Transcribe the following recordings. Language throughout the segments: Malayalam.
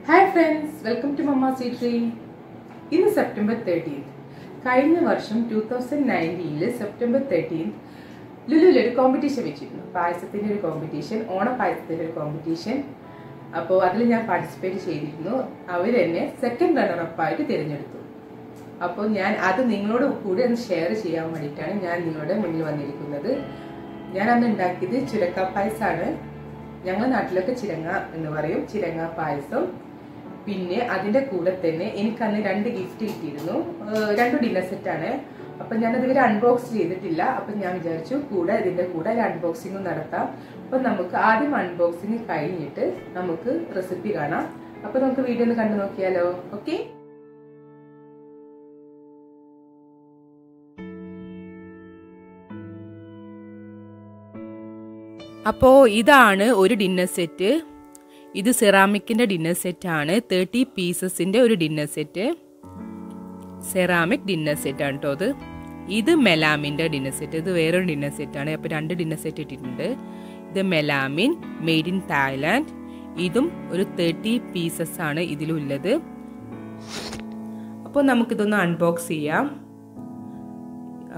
Hi friends, welcome to Mama's Eatery. In September 13th, കഴിഞ്ഞ വർഷം 2019 September 13th LuLu ഒരു കോമ്പറ്റീഷൻ വെച്ചിരുന്നു. പായസത്തിന്റെ ഒരു കോമ്പറ്റീഷൻ, ഓണപ്പായസത്തിന്റെ ഒരു കോമ്പറ്റീഷൻ. അപ്പോൾ അതിൽ ഞാൻ പാർട്ടിസിപ്പേറ്റ് ചെയ്തിരുന്നു. അവർ എന്നെ സെക്കൻഡ് റണ്ണർ അപ്പ് ആയിട്ട് തിരഞ്ഞെടുത്തു. അപ്പോൾ ഞാൻ അത് നിങ്ങളോട് കൂടി ഒന്ന് ഷെയർ ചെയ്യാൻ വേണ്ടിയിട്ടാണ് ഞാൻ നിങ്ങളുടെ മുന്നിൽ വന്നിരിക്കുന്നത്. ഞാൻ അന്ന് ഉണ്ടാക്കിയത് ചുരക്ക പായസമാണ്. ഞങ്ങളുടെ നാട്ടിലൊക്കെ ചിരങ്ങ എന്ന് പറയും, ചിരങ്ങ പായസം. പിന്നെ അതിൻ്റെ കൂടെ തന്നെ എനിക്ക് അന്ന് 2 ഗിഫ്റ്റ് കിട്ടിയിരുന്നു. 2 ഡിന്നർ സെറ്റാണ്. അപ്പം ഞാനതുവരെ അൺബോക്സ് ചെയ്തിട്ടില്ല. അപ്പം ഞാൻ വിചാരിച്ചു ഇതിൻ്റെ കൂടെ ഒരു അൺബോക്സിങ്ങും നടത്താം. അപ്പം നമുക്ക് ആദ്യം അൺബോക്സിങ് കഴിഞ്ഞിട്ട് നമുക്ക് റെസിപ്പി കാണാം. അപ്പം നമുക്ക് വീഡിയോ ഒന്ന് കണ്ടു നോക്കിയാലോ? ഓക്കെ. അപ്പോൾ ഇതാണ് ഒരു ഡിന്നർ സെറ്റ്. ഇത് സെറാമിക്കിൻ്റെ ഡിന്നർ സെറ്റാണ്. 30 പീസസിൻ്റെ ഒരു ഡിന്നർ സെറ്റ്. സെറാമിക് ഡിന്നർ സെറ്റാണ് കേട്ടോ അത്. ഇത് മെലാമിൻ്റെ ഡിന്നർ സെറ്റ്. ഇത് വേറൊരു ഡിന്നർ സെറ്റാണ്. അപ്പോൾ 2 ഡിന്നർ സെറ്റ് ഇട്ടിട്ടുണ്ട്. ഇത് മെലാമിൻ മെയ്ഡ് ഇൻ തായ്ലാൻഡ്. ഇതും ഒരു 30 പീസസ് ആണ് ഇതിലുള്ളത്. അപ്പോൾ നമുക്കിതൊന്ന് അൺബോക്സ് ചെയ്യാം.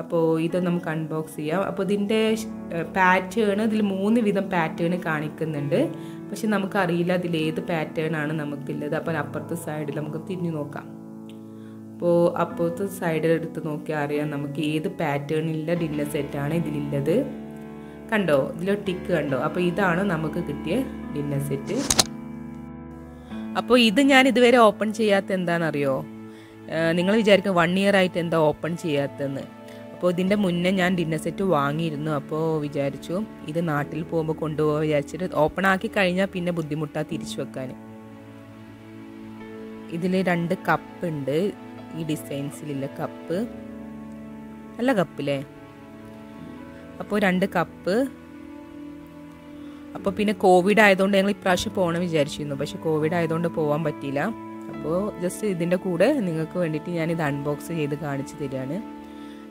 അപ്പോൾ ഇത് നമുക്ക് അൺബോക്സ് ചെയ്യാം. അപ്പോൾ ഇതിൻ്റെ പാറ്റേൺ ഇതിൽ 3 വിധം പാറ്റേൺ കാണിക്കുന്നുണ്ട്. പക്ഷെ നമുക്കറിയില്ല അതിലേത് പാറ്റേൺ ആണ് നമുക്കുള്ളത്. അപ്പോൾ അപ്പുറത്തെ സൈഡിൽ നമുക്ക് തിരിഞ്ഞു നോക്കാം. അപ്പോൾ അപ്പുറത്തെ സൈഡിൽ എടുത്ത് നോക്കിയാൽ അറിയാം നമുക്ക് ഏത് പാറ്റേണിലുള്ള ഡിന്നർ സെറ്റാണ് ഇതിലുള്ളത്. കണ്ടോ, ഇതിലൊരു ടിക്ക് കണ്ടോ? അപ്പോൾ ഇതാണ് നമുക്ക് കിട്ടിയ ഡിന്നർ സെറ്റ്. അപ്പോൾ ഇത് ഞാൻ ഇതുവരെ ഓപ്പൺ ചെയ്യാത്ത എന്താണെന്നറിയോ? നിങ്ങൾ വിചാരിക്കും 1 ഇയർ ആയിട്ട് എന്താ ഓപ്പൺ ചെയ്യാത്തതെന്ന്. അപ്പോൾ ഇതിൻ്റെ മുന്നേ ഞാൻ ഡിന്നർ സെറ്റ് വാങ്ങിയിരുന്നു. അപ്പോൾ വിചാരിച്ചു ഇത് നാട്ടിൽ പോകുമ്പോൾ കൊണ്ടുപോകാൻ വിചാരിച്ചിട്ട് ഓപ്പൺ ആക്കി കഴിഞ്ഞാൽ പിന്നെ ബുദ്ധിമുട്ടാണ് തിരിച്ചു വെക്കാൻ. ഇതിൽ 2 കപ്പ് ഉണ്ട്. ഈ ഡിസൈൻസിലുള്ള കപ്പ്, നല്ല കപ്പില്ലേ? അപ്പോൾ 2 കപ്പ്. അപ്പോൾ പിന്നെ കോവിഡ് ആയതുകൊണ്ട് ഞങ്ങൾ ഇപ്രാവശ്യം പോകണം വിചാരിച്ചിരുന്നു. പക്ഷെ കോവിഡ് ആയതുകൊണ്ട് പോകാൻ പറ്റിയില്ല. അപ്പോൾ ജസ്റ്റ് ഇതിൻ്റെ കൂടെ നിങ്ങൾക്ക് വേണ്ടിയിട്ട് ഞാനിത് അൺബോക്സ് ചെയ്ത് കാണിച്ചു തരികയാണ്.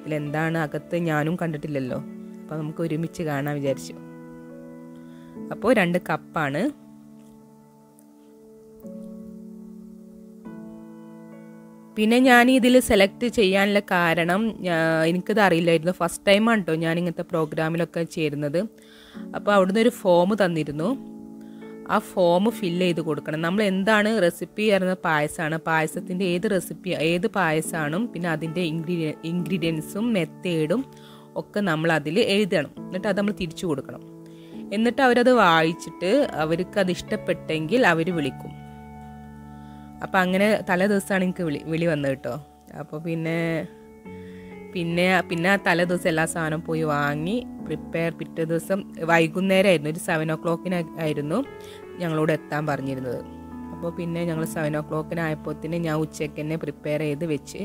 ഇതിലെന്താണ് അകത്ത് ഞാനും കണ്ടിട്ടില്ലല്ലോ. അപ്പോൾ നമുക്ക് ഒരുമിച്ച് കാണാൻ വിചാരിച്ചു. അപ്പോൾ 2 കപ്പാണ്. പിന്നെ ഞാൻ ഇതിൽ സെലക്ട് ചെയ്യാനുള്ള കാരണം എനിക്കത് അറിയില്ലായിരുന്നു. ഫസ്റ്റ് ടൈമാണ് കേട്ടോ ഞാൻ ഇങ്ങനത്തെ പ്രോഗ്രാമിലൊക്കെ ചേരുന്നത്. അപ്പോൾ അവിടുന്ന് ഒരു ഫോം തന്നിരുന്നു. ആ ഫോം ഫില്ല് ചെയ്ത് കൊടുക്കണം. നമ്മൾ എന്താണ് റെസിപ്പി പറയുന്ന പായസമാണ്, പായസത്തിൻ്റെ ഏത് പായസമാണ്, പിന്നെ അതിൻ്റെ ഇൻഗ്രീഡിയൻസും മെത്തേഡും ഒക്കെ നമ്മൾ അതിൽ എഴുതണം. എന്നിട്ട് അത് നമ്മൾ തിരിച്ചു കൊടുക്കണം. എന്നിട്ട് അവരത് വായിച്ചിട്ട് അവർക്കത് ഇഷ്ടപ്പെട്ടെങ്കിൽ അവർ വിളിക്കും. അപ്പം അങ്ങനെ തലേ ദിവസമാണ് എനിക്ക് വിളി വന്നത് കേട്ടോ. അപ്പോൾ പിന്നെ ആ തലേ ദിവസം എല്ലാ സാധനവും പോയി വാങ്ങി പിറ്റേ ദിവസം വൈകുന്നേരമായിരുന്നു, ഒരു 7 o'clock ആയിരുന്നു ഞങ്ങളോട് എത്താൻ പറഞ്ഞിരുന്നത്. അപ്പോൾ പിന്നെ ഞങ്ങൾ 7 o'clock ആയപ്പോഴത്തേന് ഞാൻ ഉച്ചയ്ക്ക് തന്നെ പ്രിപ്പയർ ചെയ്ത് വെച്ച്.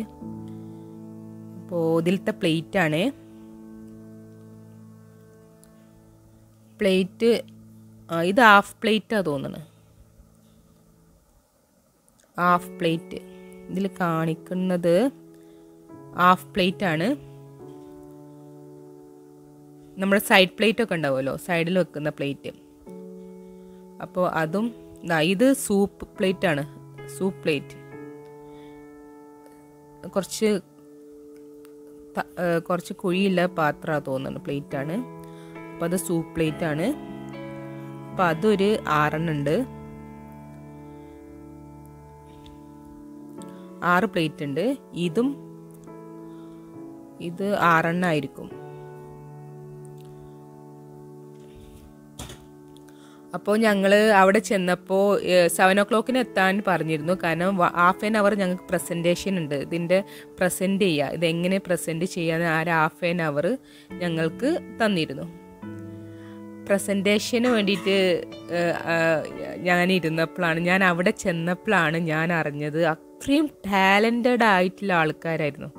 അപ്പോൾ ഇതിലത്തെ പ്ലേറ്റാണ്. പ്ലേറ്റ് ഇത് ഹാഫ് പ്ലേറ്റാണ് തോന്നുന്നത്. ഹാഫ് പ്ലേറ്റ് ഇതിൽ കാണിക്കുന്നത് ഹാഫ് പ്ലേറ്റ് ആണ്. നമ്മുടെ സൈഡ് പ്ലേറ്റ് ഒക്കെ ഉണ്ടാവുമല്ലോ, സൈഡിൽ വെക്കുന്ന പ്ലേറ്റ്. അപ്പോൾ അതും ഇത് സൂപ്പ് പ്ലേറ്റ് ആണ്. സൂപ്പ് പ്ലേറ്റ് കുറച്ച് കുഴിയുള്ള പാത്രമാണ് തോന്നുന്നു, പ്ലേറ്റ് ആണ്. അപ്പോൾ അത് സൂപ്പ് പ്ലേറ്റ് ആണ്. അപ്പോൾ അതൊരു 6 ഉണ്ട്. 6 പ്ലേറ്റ് ഉണ്ട്. ഇത് 6 ആയിരിക്കും. അപ്പോൾ ഞങ്ങൾ അവിടെ ചെന്നപ്പോൾ 7 o'clock എത്താൻ പറഞ്ഞിരുന്നു. കാരണം ½ an hour ഞങ്ങൾക്ക് പ്രസൻറ്റേഷൻ ഉണ്ട്. ഇതിൻ്റെ പ്രസൻറ്റ് ചെയ്യുക, ഇതെങ്ങനെ പ്രസൻറ്റ് ചെയ്യാന്ന് ½ an hour ഞങ്ങൾക്ക് തന്നിരുന്നു. പ്രസൻറ്റേഷന് വേണ്ടിയിട്ട് ഞാൻ അവിടെ ചെന്നപ്പോഴാണ് ഞാൻ അറിഞ്ഞത് അത്രയും ടാലൻറ്റഡ് ആയിട്ടുള്ള ആൾക്കാരായിരുന്നു.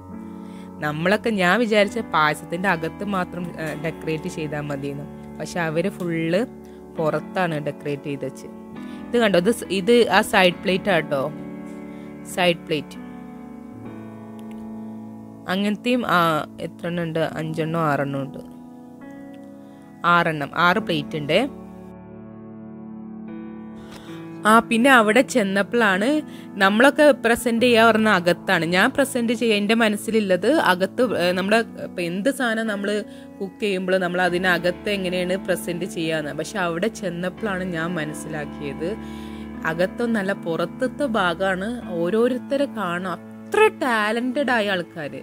ഞാൻ വിചാരിച്ച പായസത്തിൻ്റെ അകത്ത് മാത്രം ഡെക്കറേറ്റ് ചെയ്താൽ മതിയെന്ന്. പക്ഷെ അവർ ഫുള്ള് പുറത്താണ് ഡെക്കറേറ്റ് ചെയ്ത് വെച്ച്. ഇത് കണ്ടോ, ഇത് ആ സൈഡ് പ്ലേറ്റ് ആട്ടോ. സൈഡ് പ്ലേറ്റ് അങ്ങനത്തെയും എത്ര എണ്ണം ഉണ്ട്? 5 എണ്ണോ 6 എണ്ണം ഉണ്ട്. 6 പ്ലേറ്റ് ഉണ്ട്. പിന്നെ അവിടെ ചെന്നപ്പോഴാണ് നമ്മളൊക്കെ പ്രസൻറ്റ് ചെയ്യുക പറഞ്ഞാൽ അകത്താണ്. ഞാൻ പ്രസൻറ്റ് ചെയ്യുക എൻ്റെ മനസ്സിലുള്ളത് അകത്ത് നമ്മുടെ ഇപ്പം എന്ത് സാധനം നമ്മൾ കുക്ക് ചെയ്യുമ്പോൾ നമ്മൾ അതിനകത്ത് എങ്ങനെയാണ് പ്രസൻറ്റ് ചെയ്യാന്ന്. പക്ഷെ അവിടെ ചെന്നപ്പോഴാണ് ഞാൻ മനസ്സിലാക്കിയത് അകത്തൊന്നല്ല പുറത്തത്തെ ഭാഗമാണ് ഓരോരുത്തരെ കാണാം. അത്ര ടാലൻറ്റഡ് ആയ ആൾക്കാർ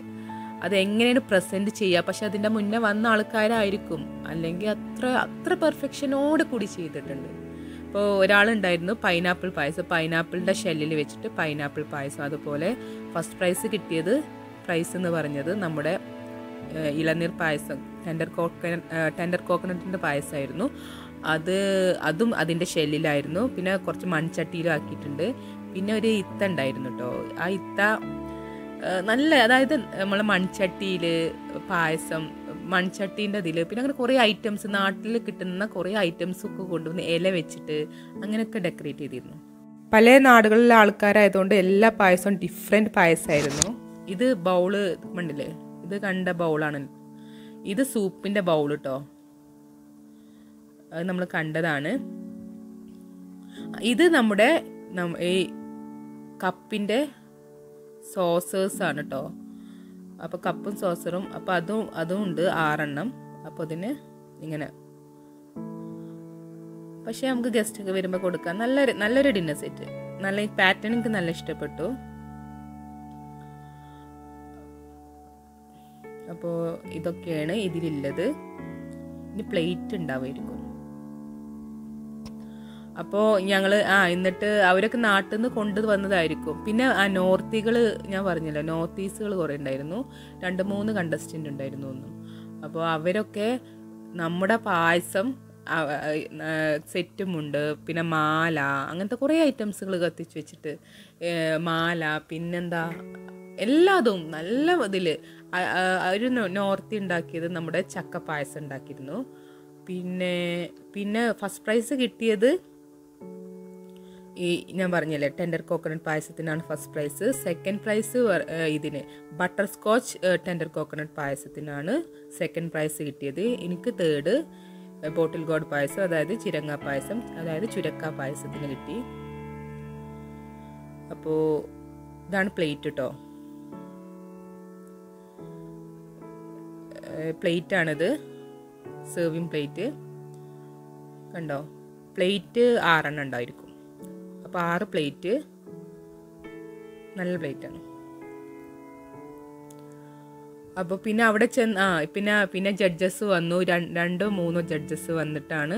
അതെങ്ങനെയാണ് പ്രസൻറ്റ് ചെയ്യുക. പക്ഷെ അതിൻ്റെ മുന്നേ വന്ന ആൾക്കാരായിരിക്കും, അല്ലെങ്കിൽ അത്ര പെർഫെക്ഷനോട് കൂടി ചെയ്തിട്ടുണ്ട്. ഇപ്പോൾ ഒരാളുണ്ടായിരുന്നു പൈനാപ്പിൾ പായസം, പൈനാപ്പിളിൻ്റെ ഷെല്ലിൽ വെച്ചിട്ട് പൈനാപ്പിൾ പായസം. അതുപോലെ ഫസ്റ്റ് പ്രൈസ് എന്ന് പറഞ്ഞത് നമ്മുടെ ഇളനീർ പായസം, ടെൻഡർ കോക്കനട്ടിൻ്റെ പായസമായിരുന്നു. അതും അതിൻ്റെ ഷെല്ലിലായിരുന്നു. പിന്നെ കുറച്ച് മൺചട്ടിയിലും ആക്കിയിട്ടുണ്ട്. പിന്നെ ഒരു ഇത്ത ഉണ്ടായിരുന്നു കേട്ടോ. ആ ഇത്ത നല്ല, അതായത് നമ്മളെ മൺചട്ടിയിൽ പായസം, മൺചട്ടീൻ്റെ ഇതിൽ പിന്നെ അങ്ങനെ കുറേ ഐറ്റംസ്, നാട്ടിൽ കിട്ടുന്ന കുറേ ഐറ്റംസൊക്കെ കൊണ്ടുവന്ന് ഇല വെച്ചിട്ട് അങ്ങനെയൊക്കെ ഡെക്കറേറ്റ് ചെയ്തിരുന്നു. പല നാടുകളിലെ ആൾക്കാരായതുകൊണ്ട് എല്ലാ പായസവും ഡിഫറെൻറ്റ് പായസമായിരുന്നു. ഇത് ബൗള് കണ്ടില്ലേ, ഇത് കണ്ട ബൗളാണ്. ഇത് സൂപ്പിൻ്റെ ബൗൾ കേട്ടോ, അത് നമ്മൾ കണ്ടതാണ്. ഇത് നമ്മുടെ ഈ കപ്പിൻ്റെ സോസേഴ്സാണ് കേട്ടോ. അപ്പോൾ കപ്പും സോസറും, അപ്പോൾ അതും ഉണ്ട് 6 എണ്ണം. അപ്പോൾ അതിന് ഇങ്ങനെ, പക്ഷേ നമുക്ക് ഗസ്റ്റൊക്കെ വരുമ്പോൾ കൊടുക്കാം. നല്ലൊരു ഡിന്നർ സെറ്റ്. നല്ല ഈ പാറ്റേൺ എനിക്ക് നല്ല ഇഷ്ടപ്പെട്ടു. അപ്പോൾ ഇതൊക്കെയാണ് ഇതിലുള്ളത്. ഇനി പ്ലേറ്റ് ഉണ്ടാവുമായിരിക്കും. അപ്പോൾ ഞങ്ങൾ എന്നിട്ട് അവരൊക്കെ നാട്ടിൽ നിന്ന് കൊണ്ടുവന്നതായിരിക്കും. പിന്നെ നോർത്തികൾ ഞാൻ പറഞ്ഞല്ലോ, നോർത്ത് ഈസ്റ്റുകൾ കുറേ ഉണ്ടായിരുന്നു. 2-3 കണ്ടസ്റ്റൻ്റ് ഉണ്ടായിരുന്നു ഒന്നും. അപ്പോൾ അവരൊക്കെ നമ്മുടെ പായസം സെറ്റുമുണ്ട്, പിന്നെ മാല, അങ്ങനത്തെ കുറേ ഐറ്റംസുകൾ കത്തിച്ച് വെച്ചിട്ട് മാല, പിന്നെന്താ എല്ലാതും നല്ല ഇതിൽ. ഒരു നോർത്തി ഉണ്ടാക്കിയത് നമ്മുടെ ചക്ക പായസം ഉണ്ടാക്കിയിരുന്നു. പിന്നെ ഫസ്റ്റ് പ്രൈസ് കിട്ടിയത് ഈ ഞാൻ പറഞ്ഞല്ലേ ടെൻഡർ കോക്കനട്ട് പായസത്തിനാണ് ഫസ്റ്റ് പ്രൈസ്. സെക്കൻഡ് പ്രൈസ് ഇതിന് ബട്ടർ സ്കോച്ച് ടെൻഡർ കോക്കനട്ട് പായസത്തിനാണ് സെക്കൻഡ് പ്രൈസ് കിട്ടിയത്. എനിക്ക് തേർഡ് ബോട്ടിൽ ഗോഡ് പായസം, അതായത് ചിരങ്ങ പായസം, അതായത് ചുരക്ക പായസത്തിന് കിട്ടി. അപ്പോൾ ഇതാണ് പ്ലേറ്റ് കേട്ടോ. പ്ലേറ്റാണിത്, സെർവിങ് പ്ലേറ്റ് കണ്ടോ. പ്ലേറ്റ് 6 എണ്ണം ഉണ്ടായിരിക്കും. അപ്പോൾ 6 പ്ലേറ്റ്, നല്ല പ്ലേറ്റാണ്. അപ്പോൾ പിന്നെ അവിടെ പിന്നെ ജഡ്ജസ് വന്നു. 2-3 ജഡ്ജസ് വന്നിട്ടാണ്.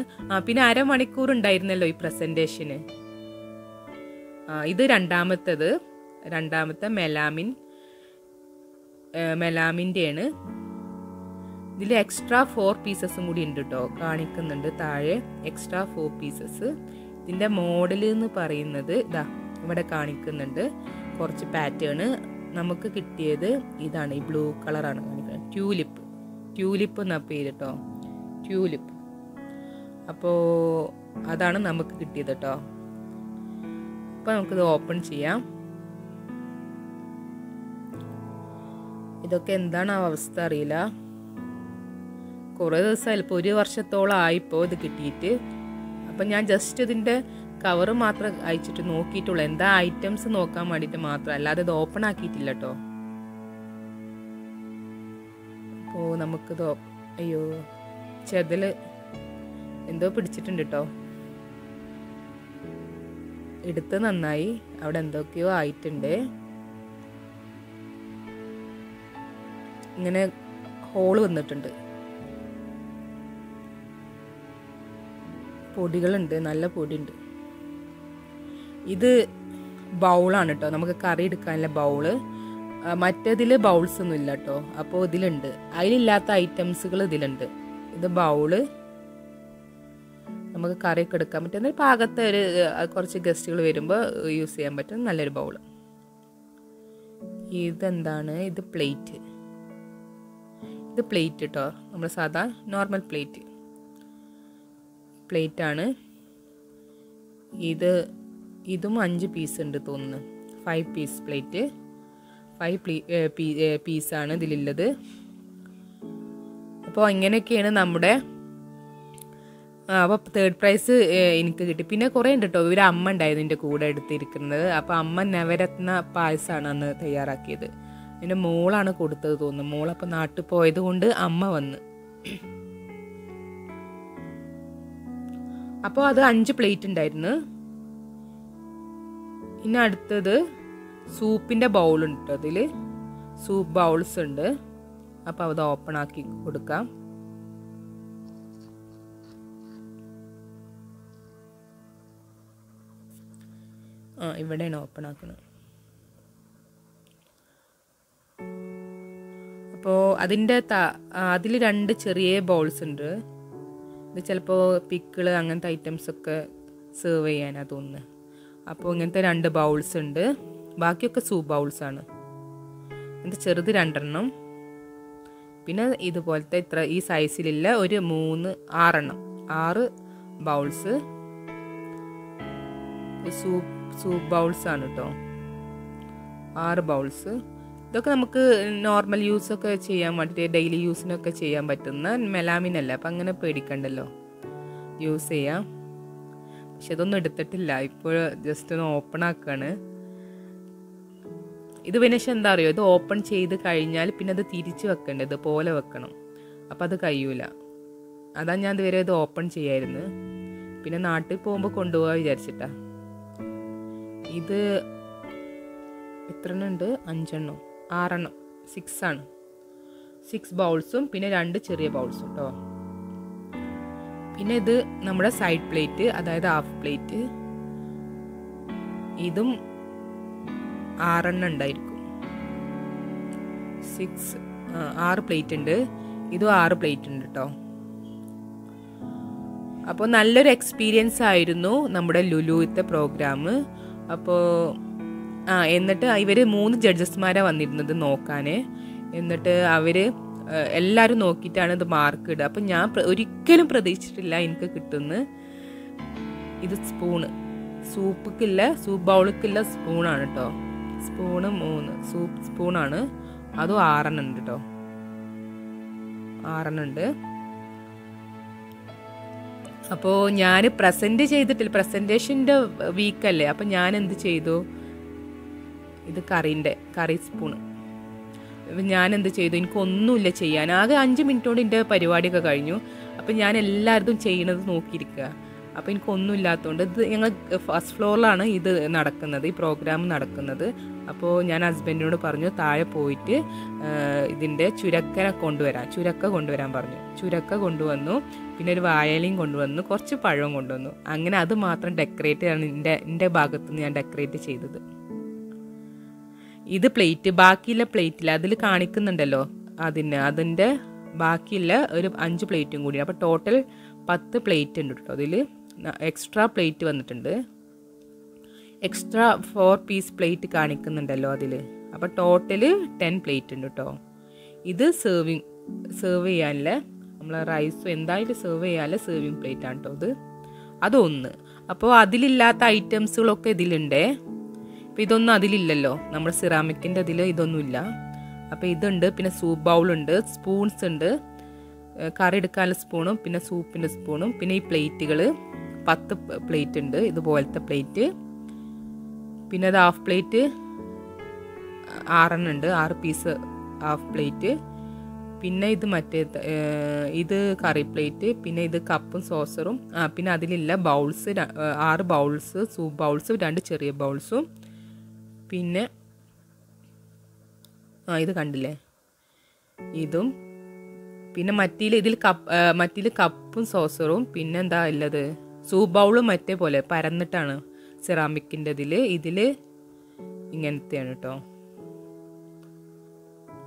പിന്നെ 1/2 മണിക്കൂർ ഉണ്ടായിരുന്നല്ലോ ഈ പ്രസൻറ്റേഷന്. ഇത് രണ്ടാമത്തെ മെലാമിൻ്റെയാണ്. ഇതിൽ എക്സ്ട്രാ 4 പീസസും കൂടി ഉണ്ട് കേട്ടോ, കാണിക്കുന്നുണ്ട് താഴെ. Extra 4 pieces. ഇതിൻ്റെ മോഡൽ എന്ന് പറയുന്നത് ഇതാ ഇവിടെ കാണിക്കുന്നുണ്ട്. കുറച്ച് പാറ്റേണ്. നമുക്ക് കിട്ടിയത് ഇതാണ്, ഈ ബ്ലൂ കളറാണ് കാണിക്കുന്നത്. ട്യൂലിപ്പ് എന്നാ പേര് കേട്ടോ, ട്യൂലിപ്പ്. അപ്പോൾ അതാണ് നമുക്ക് കിട്ടിയത് കേട്ടോ. അപ്പോൾ നമുക്കിത് ഓപ്പൺ ചെയ്യാം. ഇതൊക്കെ എന്താണ് അവസ്ഥ അറിയില്ല. കുറേ ദിവസമായി, ഇപ്പോൾ 1 വർഷത്തോളം ആയിപ്പോൾ ഇത് കിട്ടിയിട്ട്. അപ്പം ഞാൻ ജസ്റ്റ് ഇതിൻ്റെ കവറ് മാത്രം അയച്ചിട്ട് നോക്കിയിട്ടുള്ളൂ, എന്താ ഐറ്റംസ് നോക്കാൻ വേണ്ടിയിട്ട് മാത്രം, അല്ലാതെ ഇത് ഓപ്പൺ ആക്കിയിട്ടില്ല കേട്ടോ. അപ്പോൾ നമുക്കിത് അയ്യോ ചെതൽ എന്തോ പിടിച്ചിട്ടുണ്ട് കേട്ടോ. എടുത്ത് നന്നായി, അവിടെ എന്തൊക്കെയോ ആയിട്ടുണ്ട്. ഇങ്ങനെ ഹോള് വന്നിട്ടുണ്ട്. പൊടികളുണ്ട്, നല്ല പൊടിയുണ്ട്. ഇത് ബൗളാണ് കേട്ടോ, നമുക്ക് കറി എടുക്കാനുള്ള ബൗള്. മറ്റേതിൽ ബൗൾസ് ഒന്നും ഇല്ല കേട്ടോ. അപ്പോൾ ഇതിലുണ്ട്, അതിലില്ലാത്ത ഐറ്റംസുകൾ ഇതിലുണ്ട്. ഇത് ബൗള്, നമുക്ക് കറിയൊക്കെ എടുക്കാൻ പറ്റുന്ന പാകത്തെ കുറച്ച് ഗസ്റ്റുകൾ വരുമ്പോൾ യൂസ് ചെയ്യാൻ പറ്റുന്ന നല്ലൊരു ബൗള്. ഇതെന്താണ്, ഇത് പ്ലേറ്റ് കേട്ടോ, നമ്മൾ സാധാ നോർമൽ പ്ലേറ്റാണ്. ഇതും 5 പീസ് ഉണ്ട് തോന്നുന്നു. 5 പീസ് പ്ലേറ്റ്, 5 പീസാണ് ഇതിലുള്ളത്. അപ്പോൾ ഇങ്ങനെയൊക്കെയാണ് നമ്മുടെ അപ്പോൾ തേർഡ് പ്രൈസ് എനിക്ക് കിട്ടി. പിന്നെ കുറേ ഉണ്ട് കേട്ടോ. ഇവർ അമ്മ ഉണ്ടായിരുന്നു എൻ്റെ കൂടെ എടുത്തിരിക്കുന്നത്. അപ്പോൾ അമ്മ നവരത്ന പായസമാണ് അന്ന് തയ്യാറാക്കിയത്. എൻ്റെ മോളാണ് കൊടുത്തത് തോന്നുന്നു. മോളപ്പോൾ നാട്ടിൽ പോയത് കൊണ്ട് അമ്മ വന്ന്. അപ്പോൾ അത് 5 പ്ലേറ്റ് ഉണ്ടായിരുന്നു. ഇനി അടുത്തത് സൂപ്പിൻ്റെ ബൗളുണ്ട് കേട്ടോ. അതിൽ സൂപ്പ് ബൗൾസ് ഉണ്ട്. അപ്പോൾ അത് ഓപ്പൺ ആക്കി കൊടുക്കാം. ഇവിടെയാണ് ഓപ്പൺ ആക്കുന്നത്. അപ്പോൾ അതിൽ 2 ചെറിയ ബൗൾസ് ഉണ്ട്. ഇത് ചിലപ്പോൾ പിക്കിള് അങ്ങനത്തെ ഐറ്റംസൊക്കെ സെർവ് ചെയ്യാനാണ് തോന്നുന്നത്. അപ്പോൾ ഇങ്ങനത്തെ 2 ബൗൾസ് ഉണ്ട്. ബാക്കിയൊക്കെ സൂപ്പ് ബൗൾസാണ്. ഇത് ചെറുത് 2 എണ്ണം. പിന്നെ ഇതുപോലത്തെ ഈ സൈസിലുള്ള ഒരു 6 എണ്ണം 6 ബൗൾസ് സൂപ്പ് ബൗൾസ് ആണ് കേട്ടോ. 6 ബൗൾസ്. ഇതൊക്കെ നമുക്ക് നോർമൽ യൂസൊക്കെ ചെയ്യാൻ വേണ്ടിയിട്ട് ഡെയിലി യൂസിനൊക്കെ ചെയ്യാൻ പറ്റുന്ന മെലാമിനല്ല. അപ്പം അങ്ങനെ പേടിക്കണ്ടല്ലോ, യൂസ് ചെയ്യാം. പക്ഷെ ഇതൊന്നും എടുത്തിട്ടില്ല. ഇപ്പോൾ ജസ്റ്റ് ഒന്ന് ഓപ്പൺ ആക്കുകയാണ്. ഇത് പിന്നെ എന്താ അറിയോ, ഇത് ഓപ്പൺ ചെയ്ത് കഴിഞ്ഞാൽ പിന്നെ അത് തിരിച്ച് വെക്കണ്ടേ, ഇതുപോലെ വെക്കണം. അപ്പം അത് കഴിയൂല. അതാണ് ഞാൻ ഇതുവരെ ഇത് ഓപ്പൺ ചെയ്യായിരുന്നു. പിന്നെ നാട്ടിൽ പോകുമ്പോൾ കൊണ്ടുപോകാൻ വിചാരിച്ചിട്ടാ. ഇത് എത്ര എണ്ണം ഉണ്ട്? 5 എണ്ണം 6 എണ്ണം 6 ആണ്. 6 ബൗൾസും പിന്നെ 2 ചെറിയ ബൗൾസും കേട്ടോ. പിന്നെ ഇത് നമ്മുടെ സൈഡ് പ്ലേറ്റ്, അതായത് ഹാഫ് പ്ലേറ്റ്. ഇതും 6 എണ്ണം ഉണ്ടായിരിക്കും. 6 പ്ലേറ്റ് ഉണ്ട്. ഇതും 6 പ്ലേറ്റ് ഉണ്ട് കേട്ടോ. അപ്പോൾ നല്ലൊരു എക്സ്പീരിയൻസ് ആയിരുന്നു നമ്മുടെ ലുലുവിത്തെ പ്രോഗ്രാം. അപ്പോൾ എന്നിട്ട് ഇവർ 3 ജഡ്ജസ്മാരാണ് വന്നിരുന്നത് നോക്കാൻ. എന്നിട്ട് അവർ എല്ലാവരും നോക്കിയിട്ടാണ് ഇത് മാർക്ക് ഇടുക. അപ്പം ഞാൻ ഒരിക്കലും പ്രതീക്ഷിച്ചിട്ടില്ല എനിക്ക് കിട്ടുമെന്ന്. ഇത് സൂപ്പ് ബൗളിക്കുള്ള സ്പൂണാണ് കേട്ടോ. സ്പൂണ് 3 സൂപ്പ് സ്പൂണാണ്. അതും 6 എണ്ണം ഉണ്ട് കേട്ടോ. 6 എണ്ണം ഉണ്ട്. അപ്പോൾ ഞാൻ ചെയ്തിട്ടില്ല, പ്രസൻറ്റേഷൻ്റെ വീക്കല്ലേ. അപ്പം ഞാൻ എന്ത് ചെയ്തു, ഇത് കറി സ്പൂണ്. ഞാൻ എന്ത് ചെയ്തു, എനിക്കൊന്നുമില്ല ചെയ്യാൻ. ആകെ 5 മിനിറ്റ് കൊണ്ട് എൻ്റെ പരിപാടിയൊക്കെ കഴിഞ്ഞു. അപ്പം ഞാൻ എല്ലാവരും ചെയ്യണത് നോക്കിയിരിക്കുക. അപ്പോൾ എനിക്കൊന്നും ഇല്ലാത്തതുകൊണ്ട് ഇത് ഞങ്ങൾ ഫസ്റ്റ് ഫ്ലോറിലാണ് ഇത് നടക്കുന്നത്, ഈ പ്രോഗ്രാം നടക്കുന്നത്. അപ്പോൾ ഞാൻ ഹസ്ബൻഡിനോട് പറഞ്ഞു താഴെ പോയിട്ട് ഇതിൻ്റെ ചുരക്ക കൊണ്ടുവരാൻ പറഞ്ഞു. ചുരക്ക കൊണ്ടുവന്നു. പിന്നെ ഒരു വാഴയിലയും കൊണ്ടുവന്നു, കുറച്ച് പഴവും കൊണ്ടുവന്നു. അങ്ങനെ അത് മാത്രം ഡെക്കറേറ്റ് ആണ് എൻ്റെ ഭാഗത്തുനിന്ന് ഞാൻ ഡെക്കറേറ്റ് ചെയ്തത്. ഇത് പ്ലേറ്റ്, ബാക്കിയുള്ള പ്ലേറ്റിൽ അതിൽ കാണിക്കുന്നുണ്ടല്ലോ, അതിൻ്റെ ബാക്കിയുള്ള ഒരു 5 പ്ലേറ്റും കൂടി. അപ്പോൾ ടോട്ടൽ 10 പ്ലേറ്റ് ഉണ്ട് കേട്ടോ. അതിൽ എക്സ്ട്രാ പ്ലേറ്റ് വന്നിട്ടുണ്ട്. എക്സ്ട്രാ 4 പീസ് പ്ലേറ്റ് കാണിക്കുന്നുണ്ടല്ലോ അതിൽ. അപ്പോൾ ടോട്ടൽ 10 പ്ലേറ്റ് ഉണ്ട് കേട്ടോ. ഇത് സെർവ് ചെയ്യാനുള്ള നമ്മൾ റൈസും എന്തായാലും സെർവ് ചെയ്യാനുള്ള സെർവിങ് പ്ലേറ്റ് ആണ് കേട്ടോ. അതൊന്ന്. അപ്പോൾ അതിലില്ലാത്ത ഐറ്റംസുകളൊക്കെ ഇതിലുണ്ട്. അപ്പോൾ ഇതൊന്നും അതിലില്ലല്ലോ, നമ്മുടെ സിറാമിക്കിൻ്റെ അതിൽ ഇതൊന്നുമില്ല. അപ്പോൾ ഇതുണ്ട്. പിന്നെ സൂപ്പ് ബൗളുണ്ട്, സ്പൂൺസ് ഉണ്ട്, കറി എടുക്കാനുള്ള സ്പൂണും പിന്നെ സൂപ്പിൻ്റെ സ്പൂണും. പിന്നെ ഈ പ്ലേറ്റുകൾ 10 പ്ലേറ്റ് ഉണ്ട്, ഇതുപോലത്തെ പ്ലേറ്റ്. പിന്നെ അത് ഹാഫ് പ്ലേറ്റ് 6 എണ്ണം ഉണ്ട്, 6 പീസ് ഹാഫ് പ്ലേറ്റ്. പിന്നെ ഇത് ഇത് കറി പ്ലേറ്റ്. പിന്നെ ഇത് കപ്പും സോസറും. പിന്നെ അതിലില്ല ബൗൾസ് 6 ബൗൾസ്, സൂപ്പ് ബൗൾസും 2 ചെറിയ ബൗൾസും. പിന്നെ ഇത് കണ്ടില്ലേ, ഇതും. പിന്നെ മറ്റേതിൽ കപ്പും സോസറും. പിന്നെ എന്താ ഉള്ളത്, സൂപ്പ് ബൗളും മറ്റേ പോലെ പരന്നിട്ടാണ് സെറാമിക്കിൻ്റെ ഇതിൽ ഇങ്ങനത്തെയാണ് കേട്ടോ.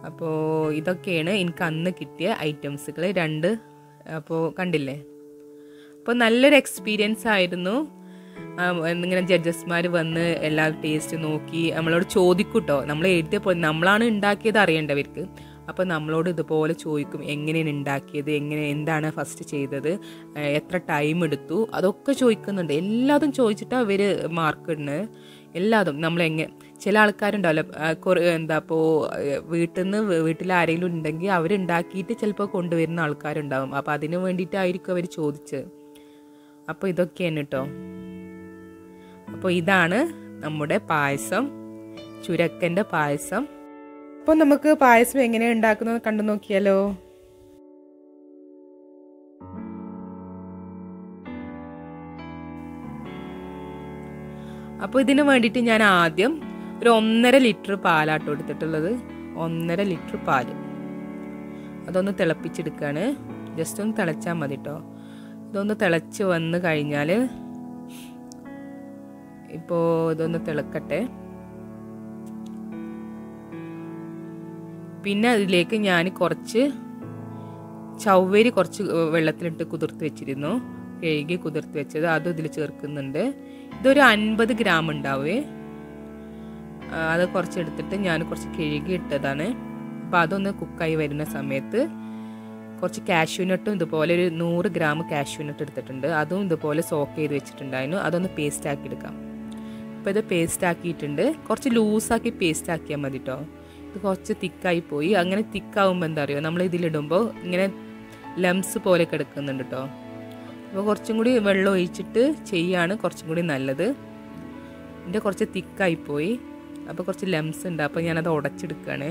അപ്പോൾ ഇതൊക്കെയാണ് എനിക്ക് അന്ന് കിട്ടിയ ഐറ്റംസുകൾ 2. അപ്പോൾ കണ്ടില്ലേ, അപ്പോൾ നല്ലൊരു എക്സ്പീരിയൻസ് ആയിരുന്നു. ഇങ്ങനെ ജഡ്ജസ്മാർ വന്ന് എല്ലാ ടേസ്റ്റ് നോക്കി നമ്മളോട് ചോദിക്കൂട്ടോ. നമ്മൾ എഴുതിയ പോലെ നമ്മളാണ് ഉണ്ടാക്കിയത് അറിയേണ്ടവർക്ക്. അപ്പോൾ നമ്മളോട് ഇതുപോലെ ചോദിക്കും, എങ്ങനെയാണ് ഉണ്ടാക്കിയത്, എന്താണ് ഫസ്റ്റ് ചെയ്തത്, എത്ര ടൈം എടുത്തു, അതൊക്കെ ചോദിക്കുന്നുണ്ട്. എല്ലാതും ചോദിച്ചിട്ടാണ് അവർ മാർക്ക് ഇടുന്നത്. എല്ലാതും ചില ആൾക്കാരുണ്ടാവില്ല, ഇപ്പോൾ വീട്ടിൽ ആരെങ്കിലും ഉണ്ടെങ്കിൽ അവരുണ്ടാക്കിയിട്ട് ചിലപ്പോൾ കൊണ്ടുവരുന്ന ആൾക്കാരുണ്ടാവും. അപ്പോൾ അതിന് വേണ്ടിയിട്ടായിരിക്കും അവർ ചോദിച്ചത്. അപ്പോൾ ഇതൊക്കെയാണ് കേട്ടോ. അപ്പോൾ ഇതാണ് നമ്മുടെ പായസം, ചുരക്കൻ്റെ പായസം. അപ്പോൾ നമുക്ക് പായസം എങ്ങനെയാണ് ഉണ്ടാക്കുന്നത് കണ്ടു നോക്കിയാലോ. അപ്പോൾ ഇതിന് വേണ്ടിയിട്ട് ഞാൻ ആദ്യം ഒരു 1.5 ലിറ്റർ പാലാട്ടോ എടുത്തിട്ടുള്ളത്. 1.5 ലിറ്റർ പാല് അതൊന്ന് തിളപ്പിച്ചെടുക്കുകയാണ്. ജസ്റ്റ് ഒന്ന് തിളച്ചാൽ മതി കേട്ടോ. ഇതൊന്ന് തിളച്ച് വന്ന് കഴിഞ്ഞാൽ, ഇപ്പോൾ ഇതൊന്ന് തിളക്കട്ടെ. പിന്നെ അതിലേക്ക് ഞാൻ കുറച്ച് ചവ്വരി കുറച്ച് വെള്ളത്തിലിട്ട് കുതിർത്ത് വെച്ചിരുന്നു, കഴുകി കുതിർത്ത് വെച്ചത്, അതും ഇതിൽ ചേർക്കുന്നുണ്ട്. ഇതൊരു 50 ഗ്രാം ഉണ്ടാവേ. അത് കുറച്ചെടുത്തിട്ട് ഞാൻ കുറച്ച് കഴുകി ഇട്ടതാണ്. അപ്പോൾ അതൊന്ന് കുക്കായി വരുന്ന സമയത്ത് കുറച്ച് കാഷ്യൂനട്ടും ഇതുപോലെ ഒരു 100 ഗ്രാം കാഷ്യൂനട്ട് എടുത്തിട്ടുണ്ട്. അതും ഇതുപോലെ സോക്ക് ചെയ്ത് വെച്ചിട്ടുണ്ടായിരുന്നു. അതൊന്ന് പേസ്റ്റ് ആക്കി എടുക്കാം. അപ്പോൾ ഇത് പേസ്റ്റ് ആക്കിയിട്ടുണ്ട്. കുറച്ച് ലൂസാക്കി പേസ്റ്റ് ആക്കിയാൽ മതി കേട്ടോ. ഇത് കുറച്ച് തിക്കായി പോയി. അങ്ങനെ തിക്കാവുമ്പോൾ എന്താ അറിയുമോ, നമ്മൾ ഇതിലിടുമ്പോൾ ഇങ്ങനെ ലംസ് പോലെ കിടക്കുന്നുണ്ട് കേട്ടോ. അപ്പോൾ കുറച്ചും കൂടി വെള്ളം ഒഴിച്ചിട്ട് ചെയ്യാണ് കുറച്ചും കൂടി നല്ലത്. ഇതിൻ്റെ കുറച്ച് തിക്കായിപ്പോയി, അപ്പോൾ കുറച്ച് ലംസ് ഉണ്ട്. അപ്പോൾ ഞാനത് ഉടച്ചെടുക്കുകയാണ്.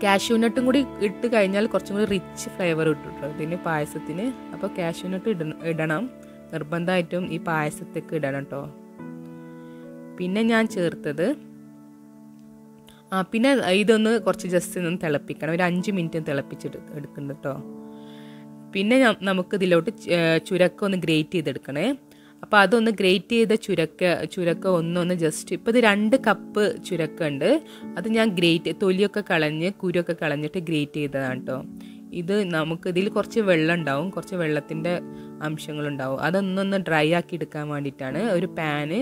കാഷ്യൂനട്ടും കൂടി ഇട്ട് കഴിഞ്ഞാൽ കുറച്ചും കൂടി റിച്ച് ഫ്ലേവർ കിട്ടും കേട്ടോ ഇതിന്, പായസത്തിന്. അപ്പോൾ കാഷ്യൂനട്ട് ഇടണം നിർബന്ധമായിട്ടും, ഈ പായസത്തേക്ക് ഇടണം കേട്ടോ. പിന്നെ ഞാൻ ചേർത്തത് പിന്നെ ഇതൊന്ന് കുറച്ച് ജസ്റ്റ് ഒന്ന് തിളപ്പിക്കണം. ഒരു 5 മിനിറ്റ് തിളപ്പിച്ചെടുക്കുന്നുണ്ട് കേട്ടോ. പിന്നെ നമുക്ക് ഇതിലോട്ട് ചുരക്ക ഒന്ന് ഗ്രേറ്റ് ചെയ്തെടുക്കണേ. അപ്പോൾ അതൊന്ന് ഗ്രേറ്റ് ചെയ്ത ചുരക്ക ഒന്ന് ജസ്റ്റ്, ഇപ്പോൾ ഇത് 2 കപ്പ് ചുരക്ക ഉണ്ട്. അത് ഞാൻ തൊലിയൊക്കെ കളഞ്ഞ് കുരുവൊക്കെ കളഞ്ഞിട്ട് ഗ്രേറ്റ് ചെയ്തതാണ് കേട്ടോ. ഇത് നമുക്ക് ഇതിൽ കുറച്ച് വെള്ളം ഉണ്ടാവും, കുറച്ച് വെള്ളത്തിൻ്റെ അംശങ്ങളുണ്ടാവും. അതൊന്നൊന്ന് ഡ്രൈ ആക്കി എടുക്കാൻ വേണ്ടിയിട്ടാണ്. ഒരു പാന്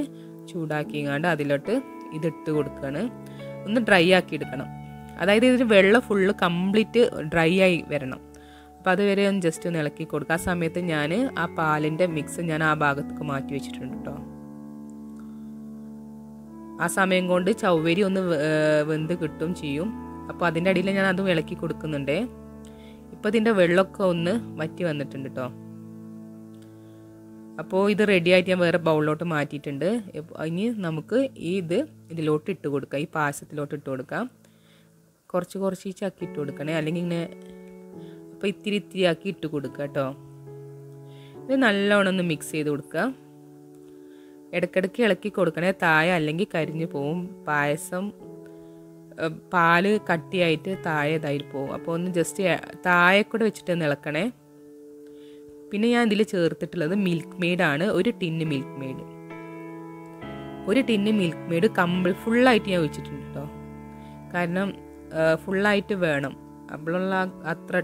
ചൂടാക്കിങ്ങാണ്ട് അതിലോട്ട് ഇതിട്ട് കൊടുക്കുകയാണ്. ഒന്ന് ഡ്രൈ ആക്കി എടുക്കണം. അതായത് ഇതിന് വെള്ളം ഫുള്ള് കംപ്ലീറ്റ് ഡ്രൈ ആയി വരണം. അപ്പോൾ അതുവരെ ഒന്ന് ജസ്റ്റ് ഒന്ന് ഇളക്കി കൊടുക്കുക. ആ സമയത്ത് ഞാൻ ആ പാലിൻ്റെ മിക്സ് ഞാൻ ആ ഭാഗത്തേക്ക് മാറ്റി വെച്ചിട്ടുണ്ട് കേട്ടോ. ആ സമയം കൊണ്ട് ചവ്വരി ഒന്ന് വെന്ത് കിട്ടും ചെയ്യും. അപ്പോൾ അതിൻ്റെ അടിയിൽ ഞാൻ അതും ഇളക്കി കൊടുക്കുന്നുണ്ട്. ഇപ്പോൾ ഇതിൻ്റെ വെള്ളമൊക്കെ ഒന്ന് വറ്റി വന്നിട്ടുണ്ട് കേട്ടോ. അപ്പോൾ ഇത് റെഡി ആയിട്ട് ഞാൻ വേറെ ബൗളിലോട്ട് മാറ്റിയിട്ടുണ്ട്. ഇനി നമുക്ക് ഇതിലോട്ട് ഇട്ട് കൊടുക്കാം, ഈ പായസത്തിലോട്ട് ഇട്ട് കൊടുക്കാം. കുറച്ച് ചക്കി ഇട്ട് കൊടുക്കണേ, അല്ലെങ്കിൽ ഇങ്ങനെ. അപ്പോൾ ഇത്തിരി ആക്കി ഇട്ട് കൊടുക്കുക കേട്ടോ. ഇത് നല്ലോണം ഒന്ന് മിക്സ് ചെയ്ത് കൊടുക്കുക. ഇടയ്ക്കിടയ്ക്ക് ഇളക്കി കൊടുക്കണേ, താഴെ അല്ലെങ്കിൽ കരിഞ്ഞു പോവും. പാല് കട്ടിയായിട്ട് താഴെ ഇതായി പോവും. അപ്പോൾ ഒന്ന് ജസ്റ്റ് താഴെ കൂടെ വെച്ചിട്ട് ഒന്ന് ഇളക്കണേ. പിന്നെ ഞാൻ ഇതിൽ ചേർത്തിട്ടുള്ളത് മിൽക്ക് മെയ്ഡാണ്. ഒരു ടിന്ന് മിൽക്ക് മെയ്ഡ് ഫുള്ളായിട്ട് ഞാൻ ഒഴിച്ചിട്ടുണ്ട് കേട്ടോ. കാരണം ഫുള്ളായിട്ട് വേണം, അപ്പോഴുള്ള അത്ര.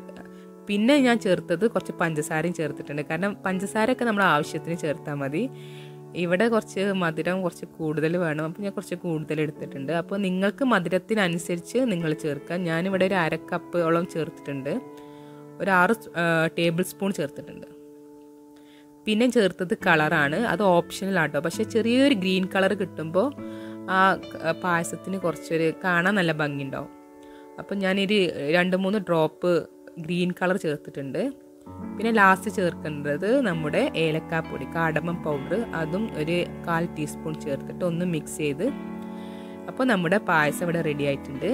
പിന്നെ ഞാൻ ചേർത്തത് കുറച്ച് പഞ്ചസാരയും ചേർത്തിട്ടുണ്ട്. കാരണം പഞ്ചസാരയൊക്കെ നമ്മുടെ ആവശ്യത്തിന് ചേർത്താൽ മതി. ഇവിടെ കുറച്ച് മധുരം കുറച്ച് കൂടുതൽ വേണം, അപ്പോൾ ഞാൻ കുറച്ച് കൂടുതൽ എടുത്തിട്ടുണ്ട്. അപ്പോൾ നിങ്ങൾക്ക് മധുരത്തിനനുസരിച്ച് നിങ്ങൾ ചേർക്കുക. ഞാനിവിടെ ഒരു 1/2 കപ്പോളം ചേർത്തിട്ടുണ്ട്. ഒരു 6 ടേബിൾ സ്പൂൺ ചേർത്തിട്ടുണ്ട്. പിന്നെ ചേർത്തത് കളറാണ്, അത് ഓപ്ഷണലാട്ടോ. പക്ഷേ ചെറിയൊരു ഗ്രീൻ കളർ കിട്ടുമ്പോൾ ആ പായസത്തിന് കുറച്ചൊരു കാണാൻ നല്ല ഭംഗിയുണ്ടാവും. അപ്പം ഞാനൊരു 2-3 ഡ്രോപ്പ് ഗ്രീൻ കളർ ചേർത്തിട്ടുണ്ട്. പിന്നെ ലാസ്റ്റ് ചേർക്കേണ്ടത് നമ്മുടെ ഏലക്കാപ്പൊടി, കാർഡമം പൗഡർ, അതും ഒരു 1/4 ടീസ്പൂൺ ചേർത്തിട്ട് ഒന്ന് മിക്സ് ചെയ്ത്. അപ്പോൾ നമ്മുടെ പായസം ഇവിടെ റെഡി ആയിട്ടുണ്ട്.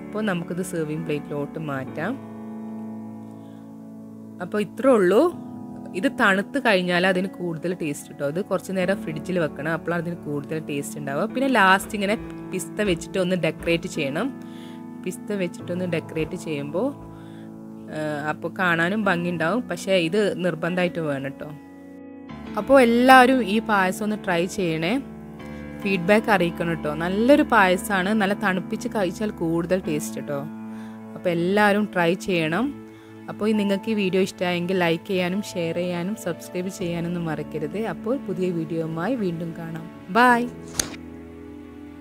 അപ്പോൾ നമുക്കിത് സെർവിങ് പ്ലേറ്റിലോട്ട് മാറ്റാം. അപ്പോൾ ഇത്രേ ഉള്ളൂ. ഇത് തണുത്ത് കഴിഞ്ഞാൽ അതിന് കൂടുതൽ ടേസ്റ്റ് കിട്ടും. അത് കുറച്ച് നേരം ഫ്രിഡ്ജിൽ വെക്കണം, അപ്പോഴാണ് അതിന് കൂടുതൽ ടേസ്റ്റ് ഉണ്ടാവുക. പിന്നെ ലാസ്റ്റ് ഇങ്ങനെ പിസ്ത വെച്ചിട്ട് ഒന്ന് ഡെക്കറേറ്റ് ചെയ്യണം. പിസ്ത വെച്ചിട്ടൊന്ന് ഡെക്കറേറ്റ് ചെയ്യുമ്പോൾ അപ്പോൾ കാണാനും ഭംഗി ഉണ്ടാവും. പക്ഷേ ഇത് നിർബന്ധമായിട്ട് വേണം കേട്ടോ. അപ്പോൾ എല്ലാവരും ഈ പായസം ഒന്ന് ട്രൈ ചെയ്യണേ, ഫീഡ്ബാക്ക് അറിയിക്കണം കേട്ടോ. നല്ലൊരു പായസമാണ്, നല്ല തണുപ്പിച്ച് കഴിച്ചാൽ കൂടുതൽ ടേസ്റ്റ് കേട്ടോ. അപ്പോൾ എല്ലാവരും ട്രൈ ചെയ്യണം. അപ്പോൾ നിങ്ങൾക്ക് ഈ വീഡിയോ ഇഷ്ടമായെങ്കിൽ ലൈക്ക് ചെയ്യാനും ഷെയർ ചെയ്യാനും സബ്സ്ക്രൈബ് ചെയ്യാനൊന്നും മറക്കരുത്. അപ്പോൾ പുതിയ വീഡിയോയുമായി വീണ്ടും കാണാം. ബൈ.